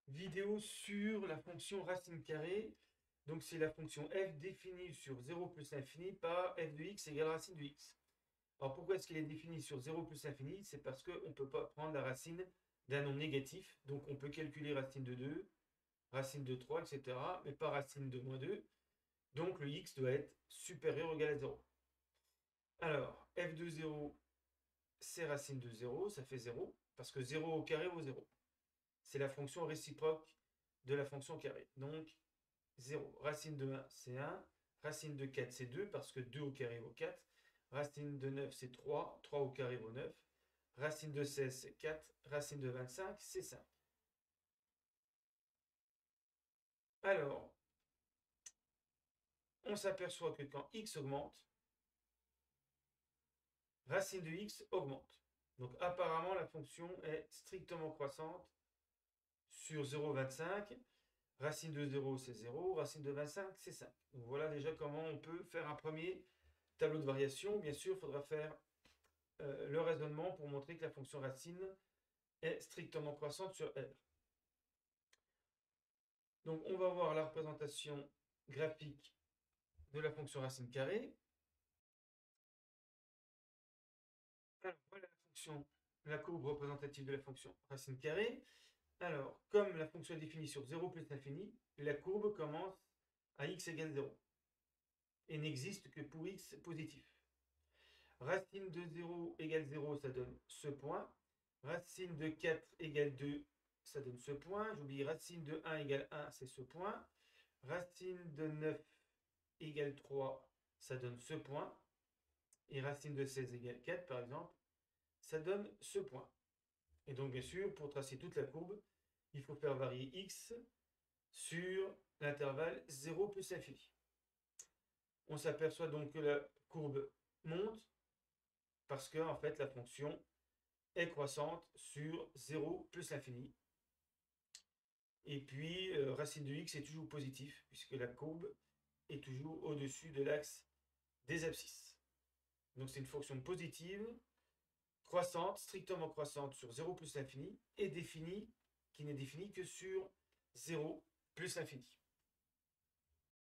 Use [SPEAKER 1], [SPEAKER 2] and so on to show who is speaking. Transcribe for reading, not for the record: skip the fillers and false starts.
[SPEAKER 1] Vidéo sur la fonction racine carrée. Donc c'est la fonction f définie sur 0 plus l'infini par f de x égale racine de x. Alors pourquoi est-ce qu'il est défini sur 0 plus l'infini? C'est parce qu'on ne peut pas prendre la racine d'un nombre négatif. Donc on peut calculer racine de 2, racine de 3, etc. Mais pas racine de moins 2. Donc le x doit être supérieur ou égal à 0. Alors f de 0, c'est racine de 0, ça fait 0. Parce que 0 au carré vaut 0. C'est la fonction réciproque de la fonction carrée. Donc 0. Racine de 1, c'est 1. Racine de 4, c'est 2, parce que 2 au carré vaut 4. Racine de 9, c'est 3. 3 au carré vaut 9. Racine de 16, c'est 4. Racine de 25, c'est 5. Alors, on s'aperçoit que quand x augmente, racine de x augmente. Donc apparemment, la fonction est strictement croissante sur 0,25. Racine de 0, c'est 0. Racine de 25, c'est 5. Donc voilà déjà comment on peut faire un premier tableau de variation. Bien sûr, il faudra faire le raisonnement pour montrer que la fonction racine est strictement croissante sur R. Donc on va voir la représentation graphique de la fonction racine carrée. Alors voilà la courbe représentative de la fonction racine carrée. Alors, comme la fonction est définie sur 0 plus l'infini, la courbe commence à x égale 0 et n'existe que pour x positif. Racine de 0 égale 0, ça donne ce point. Racine de 4 égale 2, ça donne ce point. J'oublie, racine de 1 égale 1, c'est ce point. Racine de 9 égale 3, ça donne ce point. Et racine de 16 égale 4, par exemple, ça donne ce point. Et donc, bien sûr, pour tracer toute la courbe, il faut faire varier x sur l'intervalle 0 plus l'infini. On s'aperçoit donc que la courbe monte parce que, en fait, la fonction est croissante sur 0 plus l'infini. Et puis, racine de x est toujours positif, puisque la courbe est toujours au-dessus de l'axe des abscisses. Donc c'est une fonction positive, croissante, strictement croissante sur 0 plus l'infini, et définie, qui n'est définie que sur 0 plus l'infini.